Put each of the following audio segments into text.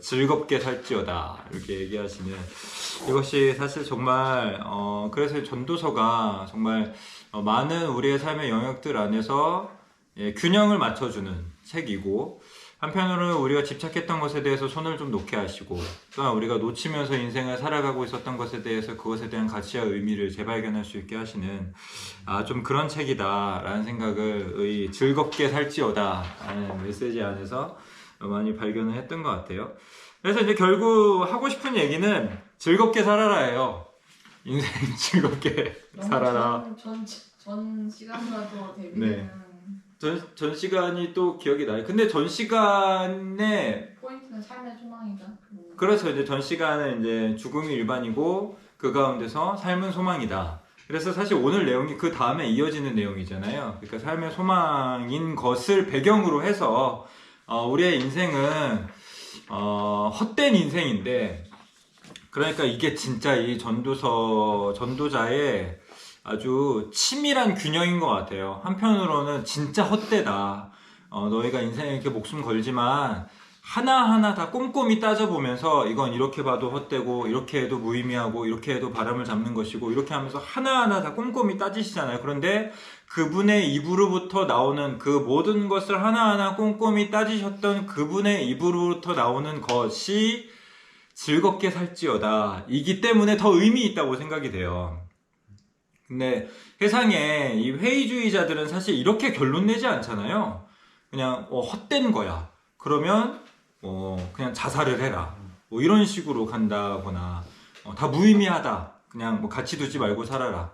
즐겁게 살지어다 이렇게 얘기하시는 이것이 사실 정말 그래서 전도서가 정말 많은 우리의 삶의 영역들 안에서 균형을 맞춰주는 책이고 한편으로는 우리가 집착했던 것에 대해서 손을 좀 놓게 하시고 또한 우리가 놓치면서 인생을 살아가고 있었던 것에 대해서 그것에 대한 가치와 의미를 재발견할 수 있게 하시는 좀 그런 책이다 라는 생각을 즐겁게 살지어다 라는 메시지 안에서 많이 발견을 했던 것 같아요. 그래서 이제 결국 하고 싶은 얘기는 즐겁게 살아라예요. 인생 즐겁게 살아라. 전 시간과도 대비되는 전 시간이 또 기억이 나요. 근데 전 시간에 포인트는 삶의 소망이다. 그렇죠. 이제 전 시간은 이제 죽음이 일반이고 그 가운데서 삶은 소망이다. 그래서 사실 오늘 내용이 그 다음에 이어지는 내용이잖아요. 그러니까 삶의 소망인 것을 배경으로 해서 우리의 인생은 헛된 인생인데 그러니까 이게 진짜 이 전도자의 아주 치밀한 균형인 것 같아요. 한편으로는 진짜 헛되다. 너희가 인생에 이렇게 목숨 걸지만 하나하나 다 꼼꼼히 따져보면서 이건 이렇게 봐도 헛되고 이렇게 해도 무의미하고 이렇게 해도 바람을 잡는 것이고 이렇게 하면서 하나하나 다 꼼꼼히 따지시잖아요. 그런데 그분의 입으로부터 나오는 그 모든 것을 하나하나 꼼꼼히 따지셨던 그분의 입으로부터 나오는 것이 즐겁게 살지어다 이기 때문에 더 의미 있다고 생각이 돼요. 근데 세상에 이 회의주의자들은 사실 이렇게 결론 내지 않잖아요. 그냥 헛된 거야. 그러면 그냥 자살을 해라. 뭐 이런 식으로 간다거나 다 무의미하다. 그냥 뭐 가치 두지 말고 살아라.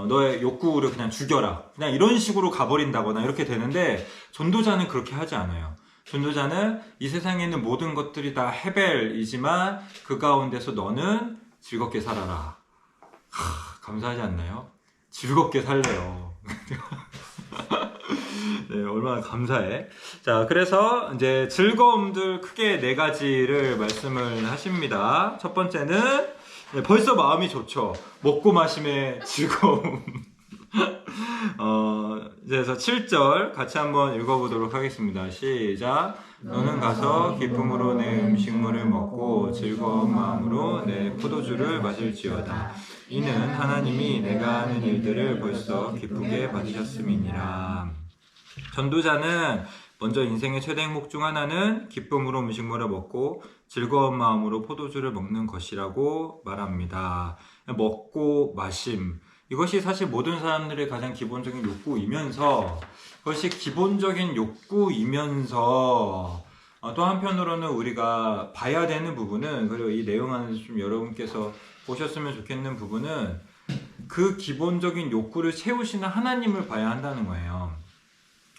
너의 욕구를 그냥 죽여라. 그냥 이런 식으로 가버린다거나 이렇게 되는데 전도자는 그렇게 하지 않아요. 전도자는 이 세상에 있는 모든 것들이 다 헤벨이지만 그 가운데서 너는 즐겁게 살아라. 감사하지 않나요? 즐겁게 살래요. 네, 얼마나 감사해. 자, 그래서 이제 즐거움들 크게 4가지를 말씀을 하십니다. 첫 번째는 벌써 마음이 좋죠. 먹고 마심의 즐거움. 그래서 7절 같이 한번 읽어보도록 하겠습니다. 시작. 너는 가서 기쁨으로 내 음식물을 먹고 즐거운 마음으로 내 포도주를 마실지어다. 이는 하나님이 내가 하는 일들을 벌써 기쁘게 받으셨음이니라. 전도자는 먼저 인생의 최대 행복 중 하나는 기쁨으로 음식물을 먹고 즐거운 마음으로 포도주를 먹는 것이라고 말합니다. 먹고 마심. 이것이 사실 모든 사람들의 가장 기본적인 욕구이면서 그것이 기본적인 욕구이면서 또 한편으로는 우리가 봐야 되는 부분은 그리고 이 내용 안에서 좀 여러분께서 보셨으면 좋겠는 부분은 그 기본적인 욕구를 채우시는 하나님을 봐야 한다는 거예요.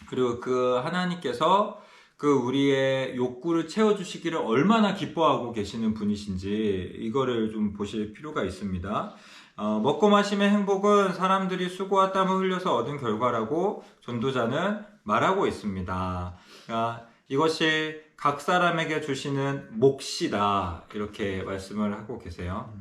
그리고 그 하나님께서 그 우리의 욕구를 채워주시기를 얼마나 기뻐하고 계시는 분이신지 이거를 좀 보실 필요가 있습니다. 먹고 마심의 행복은 사람들이 수고와 땀을 흘려서 얻은 결과라고 전도자는 말하고 있습니다. 그러니까 이것이 각 사람에게 주시는 몫이다 이렇게 말씀을 하고 계세요.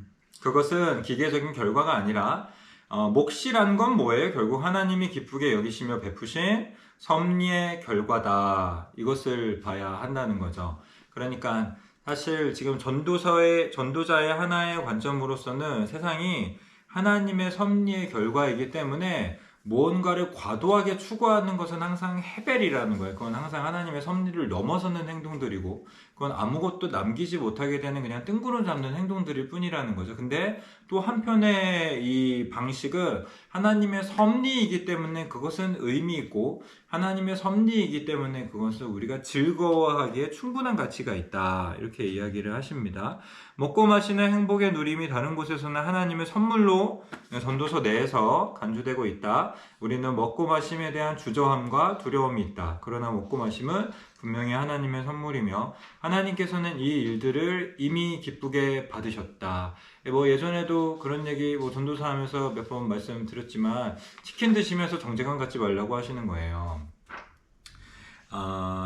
그것은 기계적인 결과가 아니라 몫이란 건 뭐예요? 결국 하나님이 기쁘게 여기시며 베푸신 섭리의 결과다. 이것을 봐야 한다는 거죠. 그러니까 사실 지금 전도자의 하나의 관점으로서는 세상이 하나님의 섭리의 결과이기 때문에 무언가를 과도하게 추구하는 것은 항상 헤벨이라는 거예요. 그건 항상 하나님의 섭리를 넘어서는 행동들이고 그건 아무것도 남기지 못하게 되는 그냥 뜬구름 잡는 행동들일 뿐이라는 거죠. 근데 또 한편의 이 방식은 하나님의 섭리이기 때문에 그것은 의미 있고 하나님의 섭리이기 때문에 그것은 우리가 즐거워하기에 충분한 가치가 있다. 이렇게 이야기를 하십니다. 먹고 마시는 행복의 누림이 다른 곳에서는 하나님의 선물로 전도서 내에서 간주되고 있다. 우리는 먹고 마심에 대한 주저함과 두려움이 있다. 그러나 먹고 마심은 분명히 하나님의 선물이며 하나님께서는 이 일들을 이미 기쁘게 받으셨다. 뭐 예전에도 그런 얘기 전도사 하면서 몇 번 말씀드렸지만 치킨 드시면서 정죄감 갖지 말라고 하시는 거예요.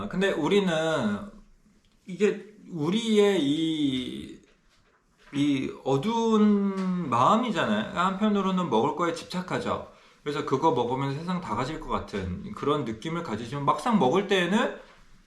근데 우리는 이게 우리의 이 어두운 마음이잖아요. 한편으로는 먹을 거에 집착하죠. 그래서 그거 먹으면 세상 다 가질 것 같은 그런 느낌을 가지지만 막상 먹을 때에는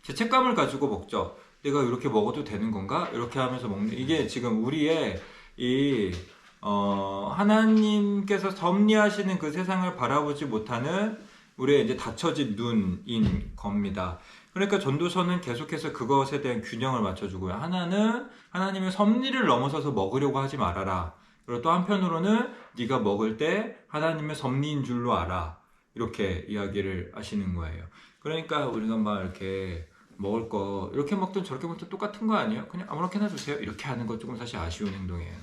죄책감을 가지고 먹죠. 내가 이렇게 먹어도 되는 건가? 이렇게 하면서 먹는 이게 지금 우리의 이 하나님께서 섭리하시는 그 세상을 바라보지 못하는 우리의 이제 닫혀진 눈인 겁니다. 그러니까 전도서는 계속해서 그것에 대한 균형을 맞춰주고요. 하나는 하나님의 섭리를 넘어서서 먹으려고 하지 말아라. 그리고 또 한편으로는 네가 먹을 때 하나님의 섭리인 줄로 알아. 이렇게 이야기를 하시는 거예요. 그러니까 우리가 막 이렇게 먹을 거 이렇게 먹든 저렇게 먹든 똑같은 거 아니에요? 그냥 아무렇게나 주세요. 이렇게 하는 건 조금 사실 아쉬운 행동이에요.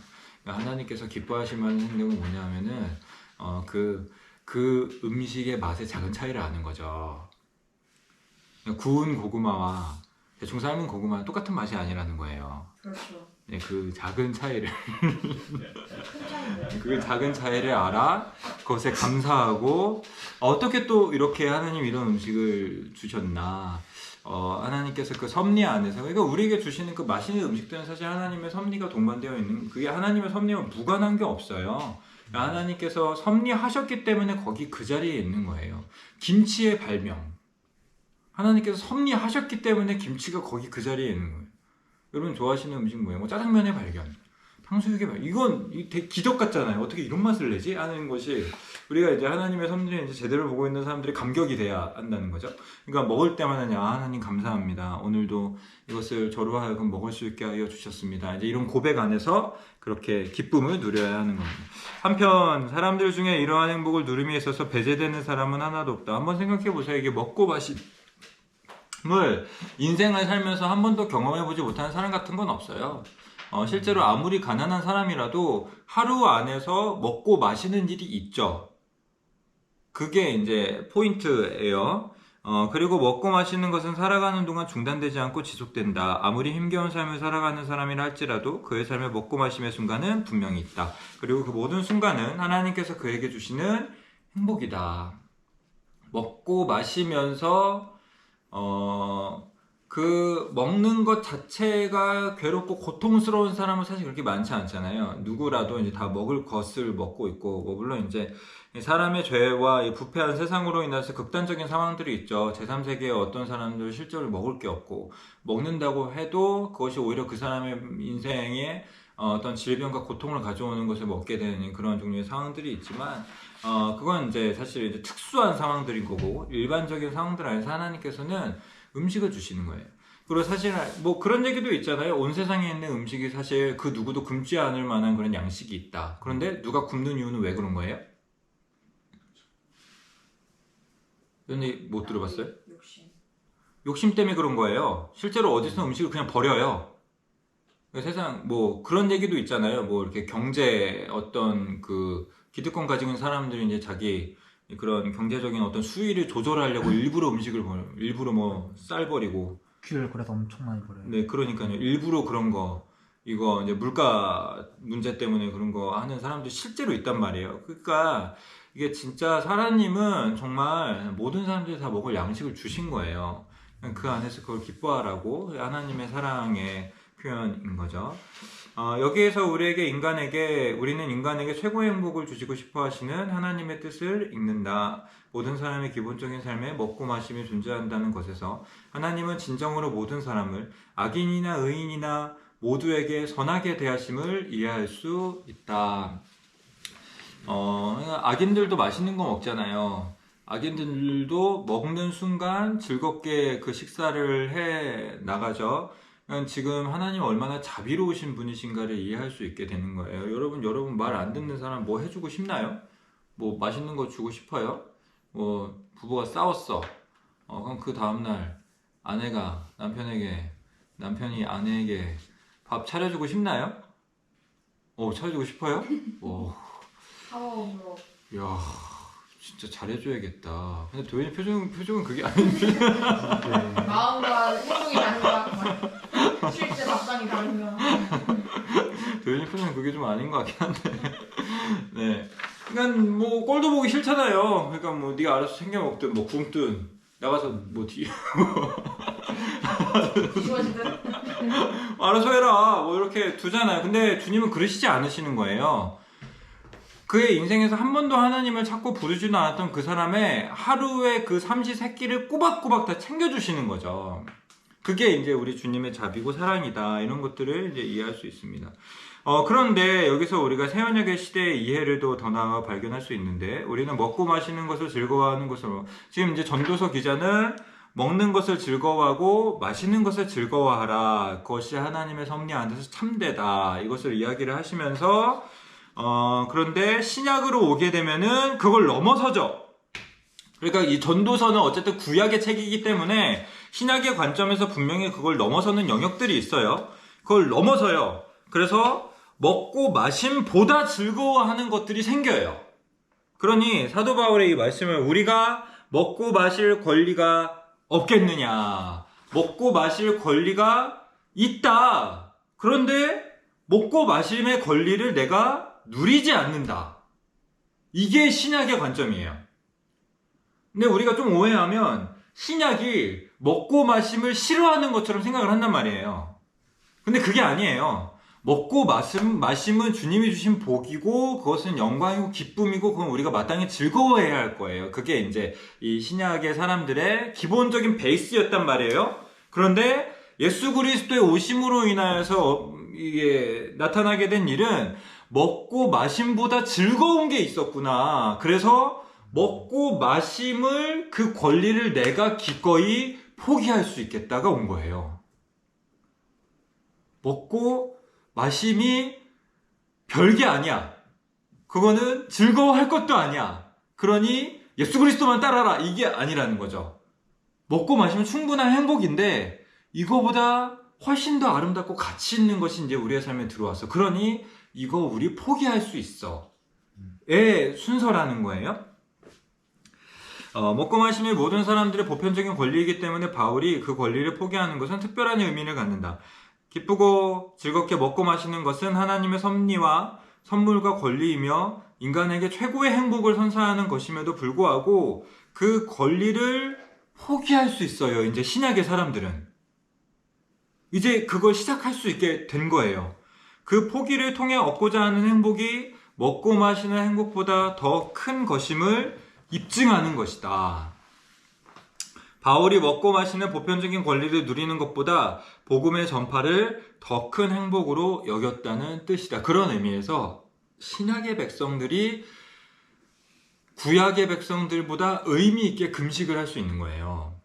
그러니까 하나님께서 기뻐하실 만한 행동은 뭐냐면은 그 음식의 맛의 작은 차이를 아는 거죠. 구운 고구마와 대충 삶은 고구마는 똑같은 맛이 아니라는 거예요. 그렇죠. 네, 그 작은 차이를 큰 차이인데. 그 작은 차이를 알아 그것에 감사하고 어떻게 또 이렇게 하나님 이런 음식을 주셨나 하나님께서 그 섭리 안에서 그러니까 우리에게 주시는 그 맛있는 음식들은 사실 하나님의 섭리가 동반되어 있는 그게 하나님의 섭리와 무관한 게 없어요. 하나님께서 섭리하셨기 때문에 거기 그 자리에 있는 거예요. 김치의 발명 하나님께서 섭리하셨기 때문에 김치가 거기 그 자리에 있는 거예요. 여러분 좋아하시는 음식 뭐예요? 뭐 짜장면의 발견, 탕수육의 발견. 이건 되게 기적 같잖아요. 어떻게 이런 맛을 내지? 하는 것이 우리가 이제 하나님의 섭리를 이제 제대로 보고 있는 사람들이 감격이 돼야 한다는 거죠. 그러니까 먹을 때마다 하나님 감사합니다. 오늘도 이것을 저로 하여금 먹을 수 있게 하여 주셨습니다. 이제 이런 고백 안에서 그렇게 기쁨을 누려야 하는 겁니다. 한편 사람들 중에 이러한 행복을 누림에 있어서 배제되는 사람은 하나도 없다. 한번 생각해 보세요. 이게 먹고 마시 인생을 살면서 한 번도 경험해보지 못하는 사람 같은 건 없어요. 실제로 아무리 가난한 사람이라도 하루 안에서 먹고 마시는 일이 있죠. 그게 이제 포인트예요. 그리고 먹고 마시는 것은 살아가는 동안 중단되지 않고 지속된다. 아무리 힘겨운 삶을 살아가는 사람이라 할지라도 그의 삶의 먹고 마심의 순간은 분명히 있다. 그리고 그 모든 순간은 하나님께서 그에게 주시는 행복이다. 먹고 마시면서 그 먹는 것 자체가 괴롭고 고통스러운 사람은 사실 그렇게 많지 않잖아요. 누구라도 이제 다 먹을 것을 먹고 있고, 뭐 물론 이제 사람의 죄와 이 부패한 세상으로 인해서 극단적인 상황들이 있죠. 제3세계의 어떤 사람들 실제로 먹을 게 없고, 먹는다고 해도 그것이 오히려 그 사람의 인생에 어떤 질병과 고통을 가져오는 것을 먹게 되는 그런 종류의 상황들이 있지만, 그건 이제 사실 이제 특수한 상황들인 거고, 일반적인 상황들 안에서 하나님께서는 음식을 주시는 거예요. 그리고 사실 뭐 그런 얘기도 있잖아요. 온 세상에 있는 음식이 사실 그 누구도 굶지 않을 만한 그런 양식이 있다. 그런데 누가 굶는 이유는 왜 그런 거예요? 연이 못 들어봤어요? 욕심 때문에 그런 거예요. 실제로 어디서 음식을 그냥 버려요. 세상 뭐 그런 얘기도 있잖아요. 뭐 이렇게 경제 어떤 그 기득권 가지고 있는 사람들이 이제 자기 그런 경제적인 어떤 수위를 조절하려고 일부러 음식을 버려요. 일부러 뭐 쌀 버리고 귤 그래서 엄청 많이 버려요. 네, 그러니까요. 일부러 그런 거 이거 이제 물가 문제 때문에 그런 거 하는 사람도 실제로 있단 말이에요. 그러니까 이게 진짜 하나님은 정말 모든 사람들이 다 먹을 양식을 주신 거예요. 그 안에서 그걸 기뻐하라고 하나님의 사랑의 표현인 거죠. 여기에서 우리는 인간에게 최고의 행복을 주시고 싶어 하시는 하나님의 뜻을 읽는다. 모든 사람의 기본적인 삶에 먹고 마심이 존재한다는 것에서 하나님은 진정으로 모든 사람을 악인이나 의인이나 모두에게 선하게 대하심을 이해할 수 있다. 악인들도 맛있는 거 먹잖아요. 악인들도 먹는 순간 즐겁게 그 식사를 해 나가죠. 지금 하나님 얼마나 자비로우신 분이신가를 이해할 수 있게 되는 거예요. 여러분 말 안 듣는 사람 뭐 해주고 싶나요? 뭐 맛있는 거 주고 싶어요? 뭐 부부가 싸웠어. 그럼 그 다음날 아내가 남편이 아내에게 밥 차려주고 싶나요? 차려주고 싶어요? 파워으로. 야, 진짜 잘해줘야겠다. 근데 도현이 표정은 그게 아닌데. 마음과 행동이 다른가? 실제 답장이 다른가? 도현이 표정은 그게 좀 아닌 것 같긴 한데. 네. 그러니까 뭐 꼴도 보기 싫잖아요. 그러니까 뭐 네가 알아서 챙겨 먹든 뭐 굶든 나가서 뭐 뒤집어지든. 알아서 해라. 뭐 이렇게 두잖아요. 근데 주님은 그러시지 않으시는 거예요. 그의 인생에서 한 번도 하나님을 찾고 부르지도 않았던 그 사람의 하루의 그 삼시세끼를 꼬박꼬박 다 챙겨주시는 거죠. 그게 이제 우리 주님의 자비고 사랑이다. 이런 것들을 이제 이해할 수 있습니다. 그런데 여기서 우리가 새 언약의 시대의 이해를 더 나아가 발견할 수 있는데, 우리는 먹고 마시는 것을 즐거워하는 것으로, 지금 이제 전도서 기자는 먹는 것을 즐거워하고 마시는 것을 즐거워하라. 그것이 하나님의 섭리 안에서 참되다. 이것을 이야기를 하시면서, 그런데 신약으로 오게 되면은 그걸 넘어서죠. 그러니까 이 전도서는 어쨌든 구약의 책이기 때문에 신약의 관점에서 분명히 그걸 넘어서는 영역들이 있어요. 그걸 넘어서요. 그래서 먹고 마심보다 즐거워하는 것들이 생겨요. 그러니 사도 바울의 이 말씀을 우리가 먹고 마실 권리가 없겠느냐. 먹고 마실 권리가 있다. 그런데 먹고 마심의 권리를 내가 누리지 않는다. 이게 신약의 관점이에요. 근데 우리가 좀 오해하면 신약이 먹고 마심을 싫어하는 것처럼 생각을 한단 말이에요. 근데 그게 아니에요. 먹고 마심은 주님이 주신 복이고 그것은 영광이고 기쁨이고 그건 우리가 마땅히 즐거워해야 할 거예요. 그게 이제 이 신약의 사람들의 기본적인 베이스였단 말이에요. 그런데 예수 그리스도의 오심으로 인하여서 이게 나타나게 된 일은 먹고 마심보다 즐거운 게 있었구나. 그래서 먹고 마심을 그 권리를 내가 기꺼이 포기할 수 있겠다가 온 거예요. 먹고 마심이 별게 아니야. 그거는 즐거워할 것도 아니야. 그러니 예수 그리스도만 따라라. 이게 아니라는 거죠. 먹고 마시면 충분한 행복인데 이거보다 훨씬 더 아름답고 가치 있는 것이 이제 우리의 삶에 들어왔어. 그러니 이거 우리 포기할 수 있어. 의 순서라는 거예요. 먹고 마심이 모든 사람들의 보편적인 권리이기 때문에 바울이 그 권리를 포기하는 것은 특별한 의미를 갖는다. 기쁘고 즐겁게 먹고 마시는 것은 하나님의 섭리와 선물과 권리이며 인간에게 최고의 행복을 선사하는 것임에도 불구하고 그 권리를 포기할 수 있어요. 이제 신약의 사람들은. 이제 그걸 시작할 수 있게 된 거예요. 그 포기를 통해 얻고자 하는 행복이 먹고 마시는 행복보다 더 큰 것임을 입증하는 것이다. 바울이 먹고 마시는 보편적인 권리를 누리는 것보다 복음의 전파를 더 큰 행복으로 여겼다는 뜻이다. 그런 의미에서 신약의 백성들이 구약의 백성들보다 의미 있게 금식을 할 수 있는 거예요.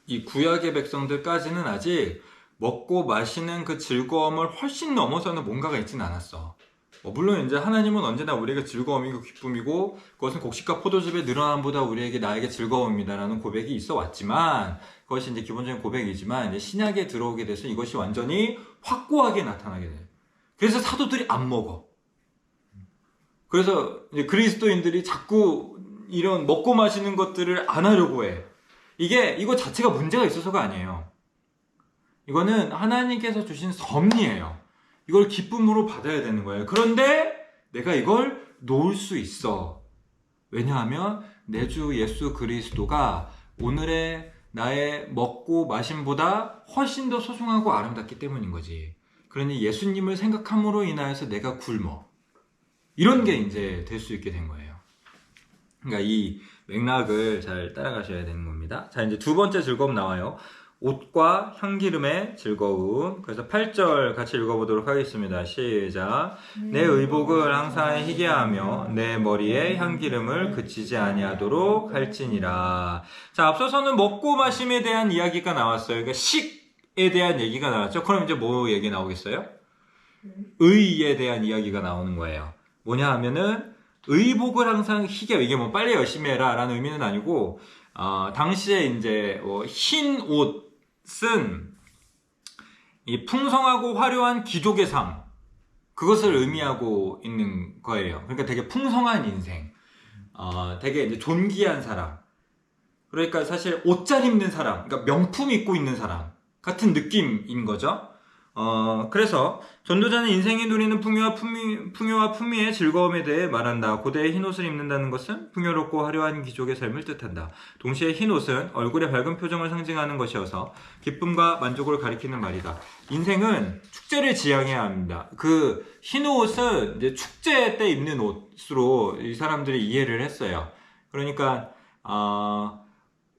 이 구약의 백성들까지는 아직 먹고 마시는 그 즐거움을 훨씬 넘어서는 뭔가가 있지는 않았어. 물론 이제 하나님은 언제나 우리에게 즐거움이고 기쁨이고 그것은 곡식과 포도즙의 늘어남보다 나에게 즐거움이다라는 고백이 있어 왔지만 그것이 이제 기본적인 고백이지만 이제 신약에 들어오게 돼서 이것이 완전히 확고하게 나타나게 돼요. 그래서 사도들이 안 먹어. 그래서 이제 그리스도인들이 자꾸 이런 먹고 마시는 것들을 안 하려고 해. 이거 자체가 문제가 있어서가 아니에요. 이거는 하나님께서 주신 섭리예요. 이걸 기쁨으로 받아야 되는 거예요. 그런데 내가 이걸 놓을 수 있어. 왜냐하면 내 주 예수 그리스도가 오늘의 나의 먹고 마심보다 훨씬 더 소중하고 아름답기 때문인 거지. 그러니 예수님을 생각함으로 인하여서 내가 굶어. 이런 게 이제 될 수 있게 된 거예요. 그러니까 이 맥락을 잘 따라가셔야 되는 겁니다. 자, 이제 두 번째 즐거움 나와요. 옷과 향기름의 즐거움. 그래서 8절 같이 읽어보도록 하겠습니다. 시작. 내 의복을 항상 희게 하며 내 머리에 향기름을 그치지 아니하도록 할지니라. 자, 앞서서는 먹고 마심에 대한 이야기가 나왔어요. 그러니까 식에 대한 얘기가 나왔죠. 그럼 이제 뭐 얘기 나오겠어요? 의에 대한 이야기가 나오는 거예요. 뭐냐 하면은 의복을 항상 희게, 이게 뭐 빨리 열심히 해라 라는 의미는 아니고 당시에 이제 흰 옷은 이 풍성하고 화려한 귀족의 삶, 그것을 의미하고 있는 거예요. 그러니까 되게 풍성한 인생, 되게 이제 존귀한 사람. 그러니까 사실 옷 잘 입는 사람, 그러니까 명품 입고 있는 사람 같은 느낌인 거죠. 그래서 전도자는 인생이 누리는 풍요와 품위의 즐거움에 대해 말한다. 고대의 흰옷을 입는다는 것은 풍요롭고 화려한 귀족의 삶을 뜻한다. 동시에 흰옷은 얼굴의 밝은 표정을 상징하는 것이어서 기쁨과 만족을 가리키는 말이다. 인생은 축제를 지향해야 합니다. 그 흰옷은 이제 축제 때 입는 옷으로 이 사람들이 이해를 했어요. 그러니까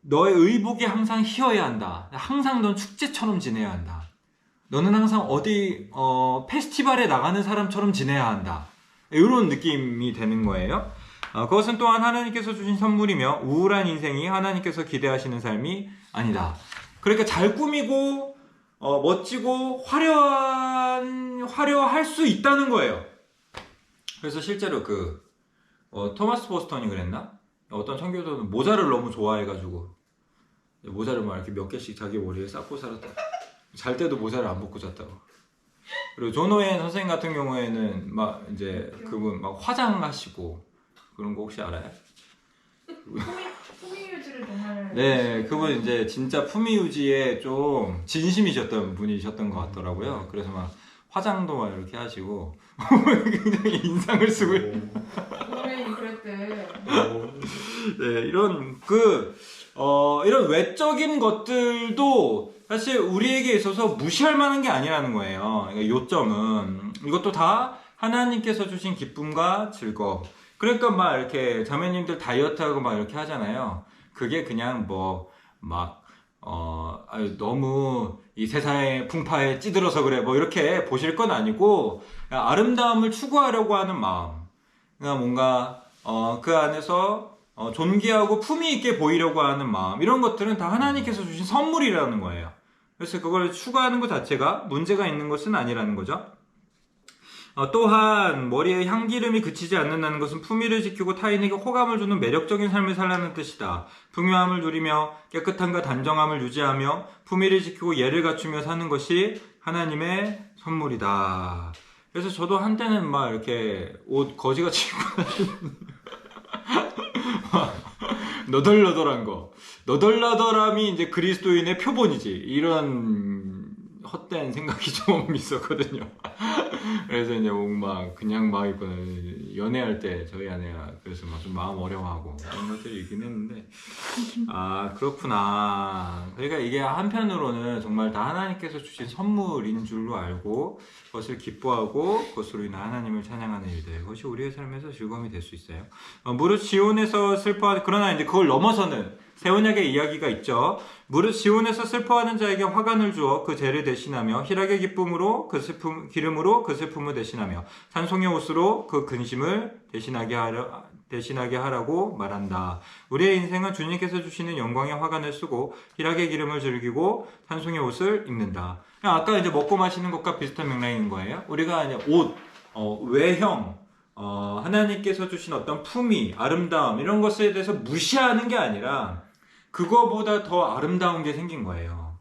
너의 의복이 항상 희어야 한다. 항상 넌 축제처럼 지내야 한다. 너는 항상 어디 페스티벌에 나가는 사람처럼 지내야 한다. 이런 느낌이 되는 거예요. 그것은 또한 하나님께서 주신 선물이며 우울한 인생이 하나님께서 기대하시는 삶이 아니다. 그러니까 잘 꾸미고 멋지고 화려할 수 있다는 거예요. 그래서 실제로 토마스 보스턴이 그랬나? 어떤 선교사는 모자를 너무 좋아해가지고 모자를 막 이렇게 몇 개씩 자기 머리에 쌓고 살았다. 잘 때도 모자를 안 벗고 잤다고. 그리고 존 오웬 선생님 같은 경우에는 막 이제 그분 막 화장하시고 그런 거 혹시 알아요? 품위 유지를 정말. 네, 그분 이제 진짜 품위 유지에 좀 진심이셨던 분이셨던 것 같더라고요. 그래서 막 화장도 막 이렇게 하시고 굉장히 인상을 쓰고 오웬이 그랬대. 네, 이런 이런 외적인 것들도 사실 우리에게 있어서 무시할 만한 게 아니라는 거예요. 그러니까 요점은 이것도 다 하나님께서 주신 기쁨과 즐거움. 그러니까 막 이렇게 자매님들 다이어트하고 막 이렇게 하잖아요. 그게 그냥 너무 이 세상의 풍파에 찌들어서 그래 뭐 이렇게 보실 건 아니고 아름다움을 추구하려고 하는 마음. 그러니까 뭔가 그 안에서 존귀하고 품위 있게 보이려고 하는 마음, 이런 것들은 다 하나님께서 주신 선물이라는 거예요. 그래서 그걸 추구하는 것 자체가 문제가 있는 것은 아니라는 거죠. 또한 머리에 향기름이 그치지 않는다는 것은 품위를 지키고 타인에게 호감을 주는 매력적인 삶을 살라는 뜻이다. 풍요함을 누리며 깨끗함과 단정함을 유지하며 품위를 지키고 예를 갖추며 사는 것이 하나님의 선물이다. 그래서 저도 한때는 막 이렇게 옷 거지같이 입고 너덜너덜한 거, 너덜너덜함이 이제 그리스도인의 표본이지, 이런 헛된 생각이 좀 있었거든요. 그래서 이제 그냥 막 있거든요. 연애할 때 저희 아내가 그래서 막 좀 마음 어려워하고 그런 것들이 있긴 했는데, 그렇구나. 그러니까 이게 한편으로는 정말 다 하나님께서 주신 선물인 줄로 알고 그것을 기뻐하고 그것으로 인한 하나님을 찬양하는 일들, 그것이 우리의 삶에서 즐거움이 될 수 있어요. 무릇 시온에서 슬퍼하는, 그러나 이제 그걸 넘어서는 새 언약의 이야기가 있죠. 무릇 시온에서 슬퍼하는 자에게 화관을 주어 그 죄를 대신하며 희락의 기쁨으로 기름으로 그 슬픔을 대신하며 찬송의 옷으로 그 근심을 대신하게 하라고 말한다. 우리의 인생은 주님께서 주시는 영광의 화관을 쓰고 희락의 기름을 즐기고 찬송의 옷을 입는다. 아까 이제 먹고 마시는 것과 비슷한 맥락인 거예요. 우리가 이제 옷, 외형, 하나님께서 주신 어떤 품위, 아름다움, 이런 것에 대해서 무시하는 게 아니라 그거보다 더 아름다운 게 생긴 거예요.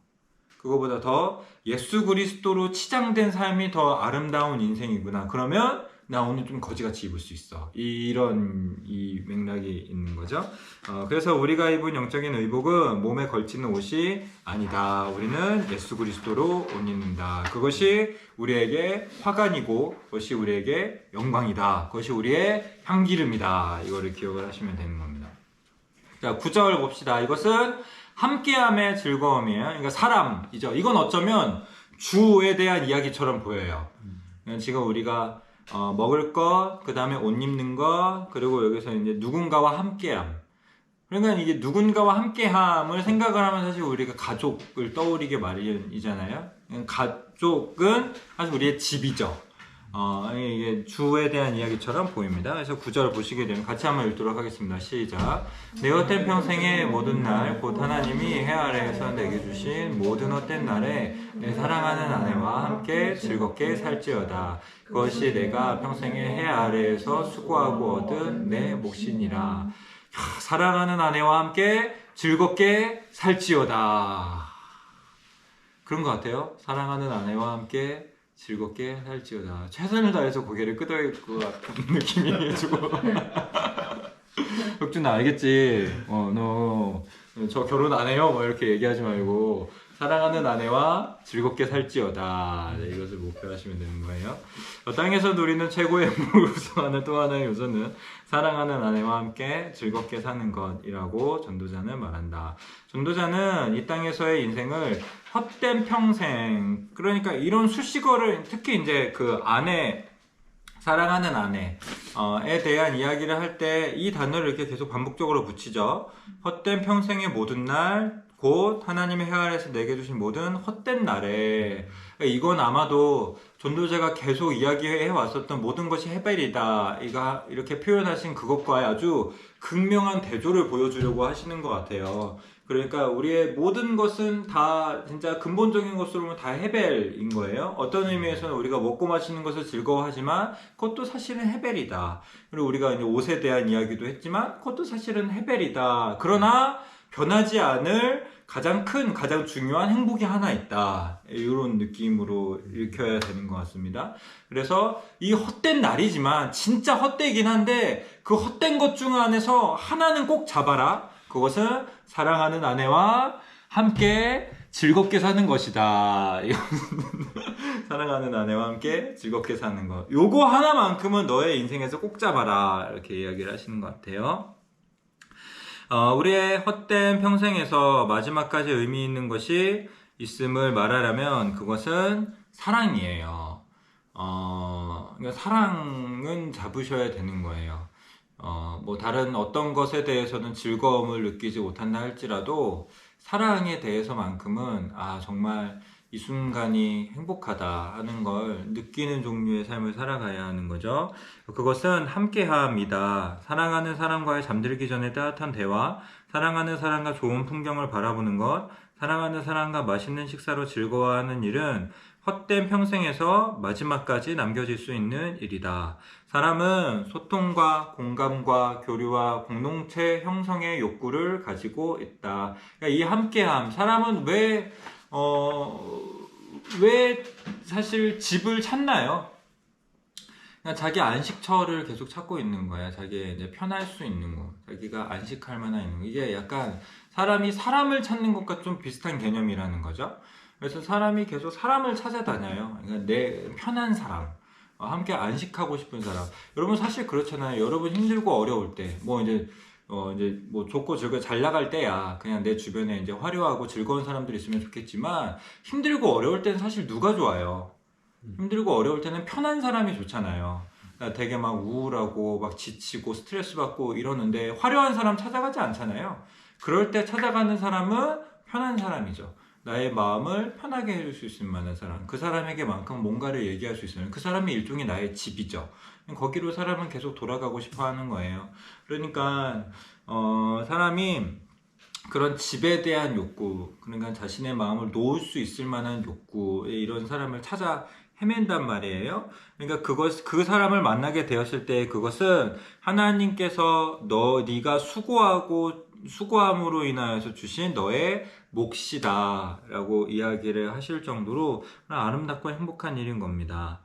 그거보다 더 예수 그리스도로 치장된 삶이 더 아름다운 인생이구나. 그러면 나 오늘 좀 거지같이 입을 수 있어. 이런 맥락이 있는 거죠. 그래서 우리가 입은 영적인 의복은 몸에 걸치는 옷이 아니다. 우리는 예수 그리스도로 옷 입는다. 그것이 우리에게 화관이고 그것이 우리에게 영광이다. 그것이 우리의 향기름이다. 이거를 기억을 하시면 되는 겁니다. 자, 9절 봅시다. 이것은 함께함의 즐거움이에요. 그러니까 사람이죠. 이건 어쩌면 주에 대한 이야기처럼 보여요. 지금 우리가 먹을 것, 그 다음에 옷 입는 것, 그리고 여기서 이제 누군가와 함께함. 그러니까 이게 누군가와 함께함을 생각을 하면 사실 우리가 가족을 떠올리게 마련이잖아요. 가족은 사실 우리의 집이죠. 이게 주에 대한 이야기처럼 보입니다. 그래서 9절 보시게 되면 같이 한번 읽도록 하겠습니다. 시작. 내 헛된 평생의 모든 날, 곧 하나님이 해 아래에서 내게 주신 모든 헛된 날에 내 사랑하는 아내와 함께 즐겁게 살지어다. 그것이 내가 평생의 해 아래에서 수고하고 얻은 내 몫이니라. 사랑하는 아내와 함께 즐겁게 살지어다. 그런 것 같아요. 사랑하는 아내와 함께 즐겁게 살지어다. 최선을 다해서 고개를 끄덕일 것 같은 느낌이 해주고. 혁준아 알겠지? 너 저 결혼 안 해요? 뭐 이렇게 얘기하지 말고 사랑하는 아내와 즐겁게 살지어다. 네, 이것을 목표로 하시면 되는 거예요. 땅에서 누리는 최고의 행복을 구성하는 또 하나의 요소는 사랑하는 아내와 함께 즐겁게 사는 것이라고 전도자는 말한다. 전도자는 이 땅에서의 인생을 헛된 평생, 그러니까 이런 수식어를 특히 이제 그 아내 사랑하는 아내에 대한 이야기를 할 때 이 단어를 이렇게 계속 반복적으로 붙이죠. 헛된 평생의 모든 날, 곧 하나님의 해 아래에서 내게 주신 모든 헛된 날에. 이건 아마도 전도자가 계속 이야기해 왔었던 모든 것이 헤벨이다, 이렇게 표현하신 그것과의 아주 극명한 대조를 보여주려고 하시는 것 같아요. 그러니까 우리의 모든 것은 다 진짜 근본적인 것으로 보면 다 헤벨인 거예요. 어떤 의미에서는 우리가 먹고 마시는 것을 즐거워하지만 그것도 사실은 헤벨이다. 그리고 우리가 이제 옷에 대한 이야기도 했지만 그것도 사실은 헤벨이다. 그러나 변하지 않을 가장 큰, 가장 중요한 행복이 하나 있다. 이런 느낌으로 읽혀야 되는 것 같습니다. 그래서 이 헛된 날이지만 진짜 헛되긴 한데 그 헛된 것 중 안에서 하나는 꼭 잡아라. 그것은 사랑하는 아내와 함께 즐겁게 사는 것이다. 사랑하는 아내와 함께 즐겁게 사는 것. 요거 하나만큼은 너의 인생에서 꼭 잡아라. 이렇게 이야기를 하시는 것 같아요. 우리의 헛된 평생에서 마지막까지 의미 있는 것이 있음을 말하려면 그것은 사랑이에요. 그러니까 사랑은 잡으셔야 되는 거예요. 뭐 다른 어떤 것에 대해서는 즐거움을 느끼지 못한다 할지라도 사랑에 대해서만큼은 정말 이 순간이 행복하다 하는 걸 느끼는 종류의 삶을 살아가야 하는 거죠. 그것은 함께함이다. 사랑하는 사람과의 잠들기 전에 따뜻한 대화, 사랑하는 사람과 좋은 풍경을 바라보는 것, 사랑하는 사람과 맛있는 식사로 즐거워하는 일은 헛된 평생에서 마지막까지 남겨질 수 있는 일이다. 사람은 소통과 공감과 교류와 공동체 형성의 욕구를 가지고 있다. 그러니까 이 함께함, 사람은 왜 사실 집을 찾나요? 그냥 자기 안식처를 계속 찾고 있는 거야. 자기 이제 편할 수 있는 거, 자기가 안식할 만한 있는 거. 이게 약간 사람이 사람을 찾는 것과 좀 비슷한 개념이라는 거죠. 그래서 사람이 계속 사람을 찾아다녀요. 그러니까 내 편한 사람, 함께 안식하고 싶은 사람. 여러분 사실 그렇잖아요. 여러분 힘들고 어려울 때, 이제 뭐 좋고 즐거워 잘 나갈 때야 그냥 내 주변에 이제 화려하고 즐거운 사람들이 있으면 좋겠지만, 힘들고 어려울 때는 사실 누가 좋아요? 힘들고 어려울 때는 편한 사람이 좋잖아요. 되게 막 우울하고 막 지치고 스트레스 받고 이러는데 화려한 사람 찾아가지 않잖아요. 그럴 때 찾아가는 사람은 편한 사람이죠. 나의 마음을 편하게 해줄 수 있을 만한 사람, 그 사람에게만큼 뭔가를 얘기할 수 있으면 그 사람이 일종의 나의 집이죠. 거기로 사람은 계속 돌아가고 싶어 하는 거예요. 그러니까 사람이 그런 집에 대한 욕구, 그러니까 자신의 마음을 놓을 수 있을 만한 욕구, 이런 사람을 찾아 헤맨단 말이에요. 그러니까 그 사람을 만나게 되었을 때 그것은 하나님께서 네가 수고함으로 인하여서 주신 너의 몫이다 라고 이야기를 하실 정도로 아름답고 행복한 일인 겁니다.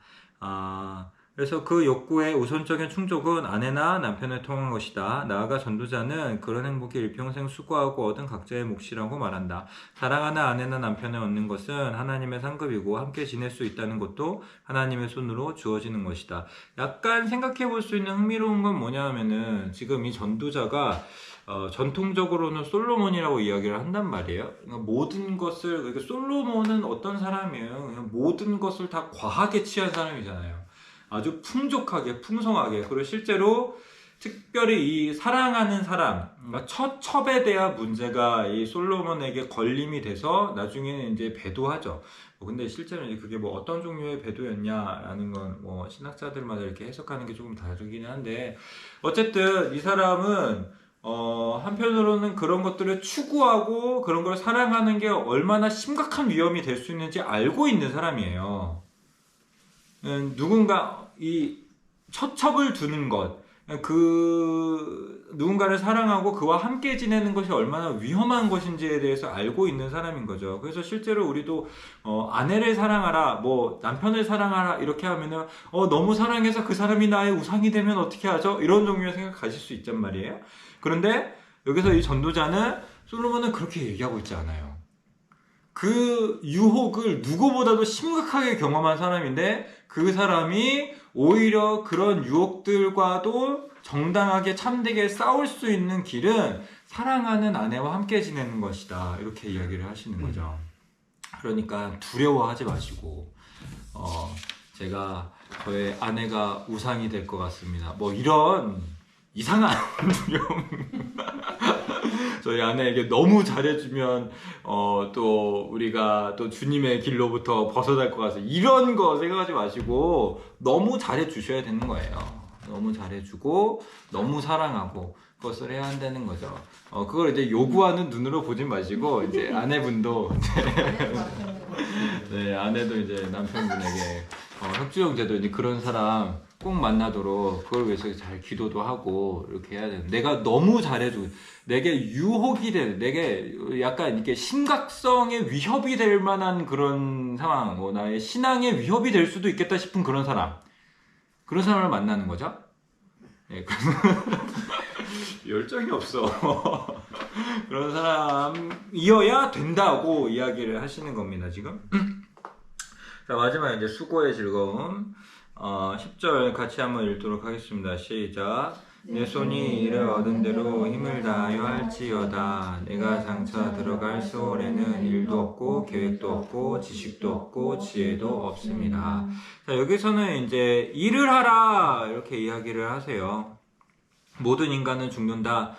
그래서 그 욕구의 우선적인 충족은 아내나 남편을 통한 것이다. 나아가 전도자는 그런 행복이 일평생 수고하고 얻은 각자의 몫이라고 말한다. 사랑하는 아내나 남편을 얻는 것은 하나님의 상급이고 함께 지낼 수 있다는 것도 하나님의 손으로 주어지는 것이다. 약간 생각해 볼 수 있는 흥미로운 건 뭐냐면은 지금 이 전도자가 전통적으로는 솔로몬이라고 이야기를 한단 말이에요. 그러니까 모든 것을, 그러니까 솔로몬은 어떤 사람이에요? 그냥 모든 것을 다 과하게 취한 사람이잖아요. 아주 풍족하게, 풍성하게. 그리고 실제로 특별히 이 사랑하는 사람, 그러니까 첩에 대한 문제가 이 솔로몬에게 걸림이 돼서 나중에는 이제 배도하죠. 근데 실제로 이제 그게 뭐 어떤 종류의 배도였냐라는 건 뭐 신학자들마다 이렇게 해석하는 게 조금 다르긴 한데, 어쨌든 이 사람은 한편으로는 그런 것들을 추구하고 그런 걸 사랑하는 게 얼마나 심각한 위험이 될 수 있는지 알고 있는 사람이에요. 누군가 이 첩을 두는 것, 누군가를 사랑하고 그와 함께 지내는 것이 얼마나 위험한 것인지에 대해서 알고 있는 사람인 거죠. 그래서 실제로 우리도 아내를 사랑하라, 뭐 남편을 사랑하라 이렇게 하면은 너무 사랑해서 그 사람이 나의 우상이 되면 어떻게 하죠? 이런 종류의 생각 가질 수 있단 말이에요. 그런데 여기서 이 전도자는, 솔로몬은 그렇게 얘기하고 있지 않아요. 그 유혹을 누구보다도 심각하게 경험한 사람인데, 그 사람이 오히려 그런 유혹들과도 정당하게 참되게 싸울 수 있는 길은 사랑하는 아내와 함께 지내는 것이다, 이렇게 이야기를 하시는 거죠. 그러니까 두려워하지 마시고 제가 저의 아내가 우상이 될 것 같습니다. 뭐 이런 이상한 두려움. 저희 아내에게 너무 잘해주면 또 우리가 또 주님의 길로부터 벗어날 것 같아서 이런 거 생각하지 마시고 너무 잘해주셔야 되는 거예요. 너무 잘해주고 너무 사랑하고 그것을 해야 한다는 거죠. 그걸 이제 요구하는 눈으로 보지 마시고 이제 아내분도 네, 아내도 이제 남편분에게 혁주형제도 이제 그런 사람 꼭 만나도록 그걸 위해서 잘 기도도 하고 이렇게 해야 되는. 내가 너무 잘해주고 내게 유혹이 될, 내게 약간 이렇게 심각성의 위협이 될 만한 그런 상황, 뭐 나의 신앙의 위협이 될 수도 있겠다 싶은 그런 사람을 만나는 거죠. 네, 열정이 없어. 그런 사람이어야 된다고 이야기를 하시는 겁니다, 지금. 자, 마지막 이제 수고의 즐거움. 10절 같이 한번 읽도록 하겠습니다. 시작. 내 손이 이를 얻은 대로 힘을 다하여 할지어다. 내가 장차 들어갈 소홀에는 일도 없고 계획도 없고 지식도 없고 지혜도 없습니다. 자, 여기서는 이제 일을 하라 이렇게 이야기를 하세요. 모든 인간은 죽는다.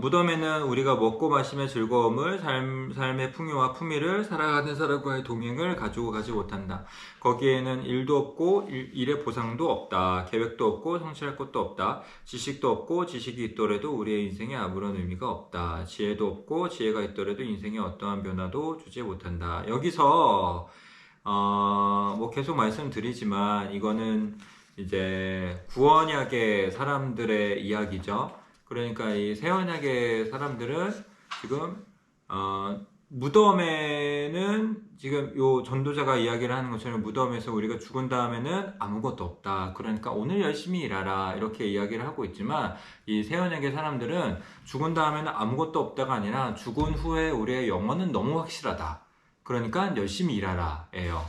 무덤에는 우리가 먹고 마심의 즐거움을 삶의 풍요와 품위를 살아가는 사람과의 동행을 가지고 가지 못한다. 거기에는 일도 없고 일의 보상도 없다. 계획도 없고 성취할 것도 없다. 지식도 없고 지식이 있더라도 우리의 인생에 아무런 의미가 없다. 지혜도 없고 지혜가 있더라도 인생에 어떠한 변화도 주지 못한다. 여기서 뭐 계속 말씀드리지만 이거는 이제 구원약의 사람들의 이야기죠. 그러니까 이 새언약의 사람들은 지금 무덤에는 지금 요 전도자가 이야기를 하는 것처럼 무덤에서 우리가 죽은 다음에는 아무것도 없다. 그러니까 오늘 열심히 일하라 이렇게 이야기를 하고 있지만 이 새언약의 사람들은 죽은 다음에는 아무것도 없다가 아니라 죽은 후에 우리의 영혼은 너무 확실하다. 그러니까 열심히 일하라 예요.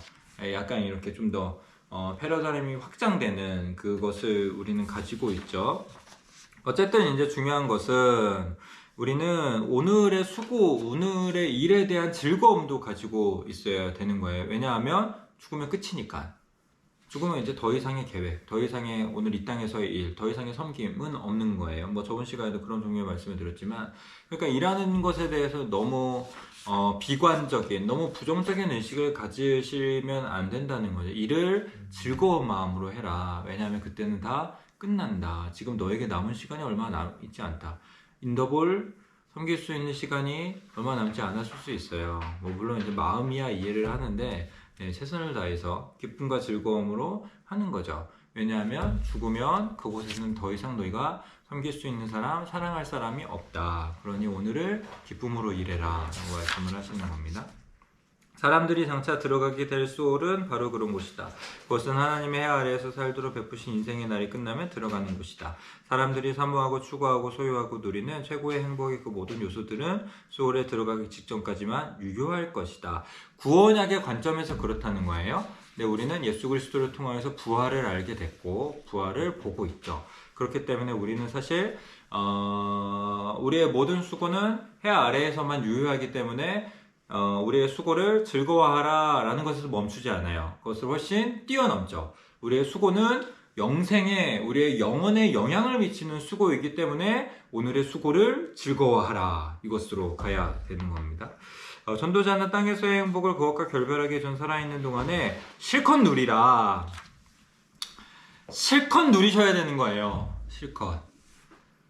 약간 이렇게 좀 더 패러다임이 확장되는 그것을 우리는 가지고 있죠. 어쨌든 이제 중요한 것은 우리는 오늘의 수고, 오늘의 일에 대한 즐거움도 가지고 있어야 되는 거예요. 왜냐하면 죽으면 끝이니까. 죽으면 이제 더 이상의 계획, 더 이상의 오늘 이 땅에서의 일, 더 이상의 섬김은 없는 거예요. 뭐 저번 시간에도 그런 종류의 말씀을 드렸지만, 그러니까 일하는 것에 대해서 너무 비관적인, 너무 부정적인 의식을 가지시면 안 된다는 거죠. 일을 즐거운 마음으로 해라. 왜냐하면 그때는 다 끝난다. 지금 너에게 남은 시간이 얼마 남지 않다. 인더볼 섬길 수 있는 시간이 얼마 남지 않았을 수 있어요. 뭐 물론 이제 마음이야 이해를 하는데 최선을 다해서 기쁨과 즐거움으로 하는 거죠. 왜냐하면 죽으면 그곳에서는 더 이상 너희가 섬길 수 있는 사람, 사랑할 사람이 없다. 그러니 오늘을 기쁨으로 일해라 라고 말씀을 하시는 겁니다. 사람들이 장차 들어가게 될 소울은 바로 그런 곳이다. 그것은 하나님의 해 아래에서 살도록 베푸신 인생의 날이 끝나면 들어가는 곳이다. 사람들이 사모하고 추구하고 소유하고 누리는 최고의 행복의 그 모든 요소들은 소울에 들어가기 직전까지만 유효할 것이다. 구원약의 관점에서 그렇다는 거예요. 근데 우리는 예수 그리스도를 통하여서 부활을 알게 됐고 부활을 보고 있죠. 그렇기 때문에 우리는 사실 우리의 모든 수고는 해 아래에서만 유효하기 때문에 우리의 수고를 즐거워하라 라는 것에서 멈추지 않아요. 그것을 훨씬 뛰어넘죠. 우리의 수고는 영생에 우리의 영혼에 영향을 미치는 수고이기 때문에 오늘의 수고를 즐거워하라 이것으로 가야 되는 겁니다. 전도자는 땅에서의 행복을 그것과 결별하기 전 살아있는 동안에 실컷 누리라. 실컷 누리셔야 되는 거예요. 실컷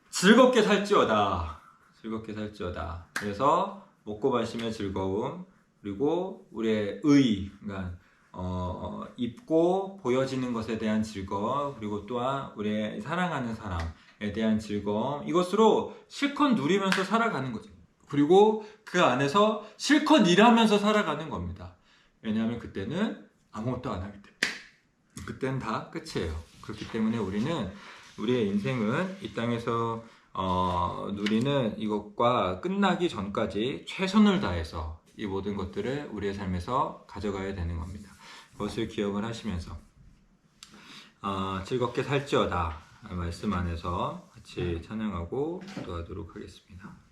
즐겁게 살지어다. 즐겁게 살지어다. 그래서 먹고 마심의 즐거움, 그리고 우리의 의, 그러니까 입고 보여지는 것에 대한 즐거움, 그리고 또한 우리의 사랑하는 사람에 대한 즐거움, 이것으로 실컷 누리면서 살아가는 거죠. 그리고 그 안에서 실컷 일하면서 살아가는 겁니다. 왜냐하면 그때는 아무것도 안 하기 때문에. 그때는 다 끝이에요. 그렇기 때문에 우리는 우리의 인생은 이 땅에서 누리는 이것과 끝나기 전까지 최선을 다해서 이 모든 것들을 우리의 삶에서 가져가야 되는 겁니다. 그것을 기억을 하시면서 즐겁게 살지어다 말씀 안에서 같이 찬양하고 기도하도록 하겠습니다.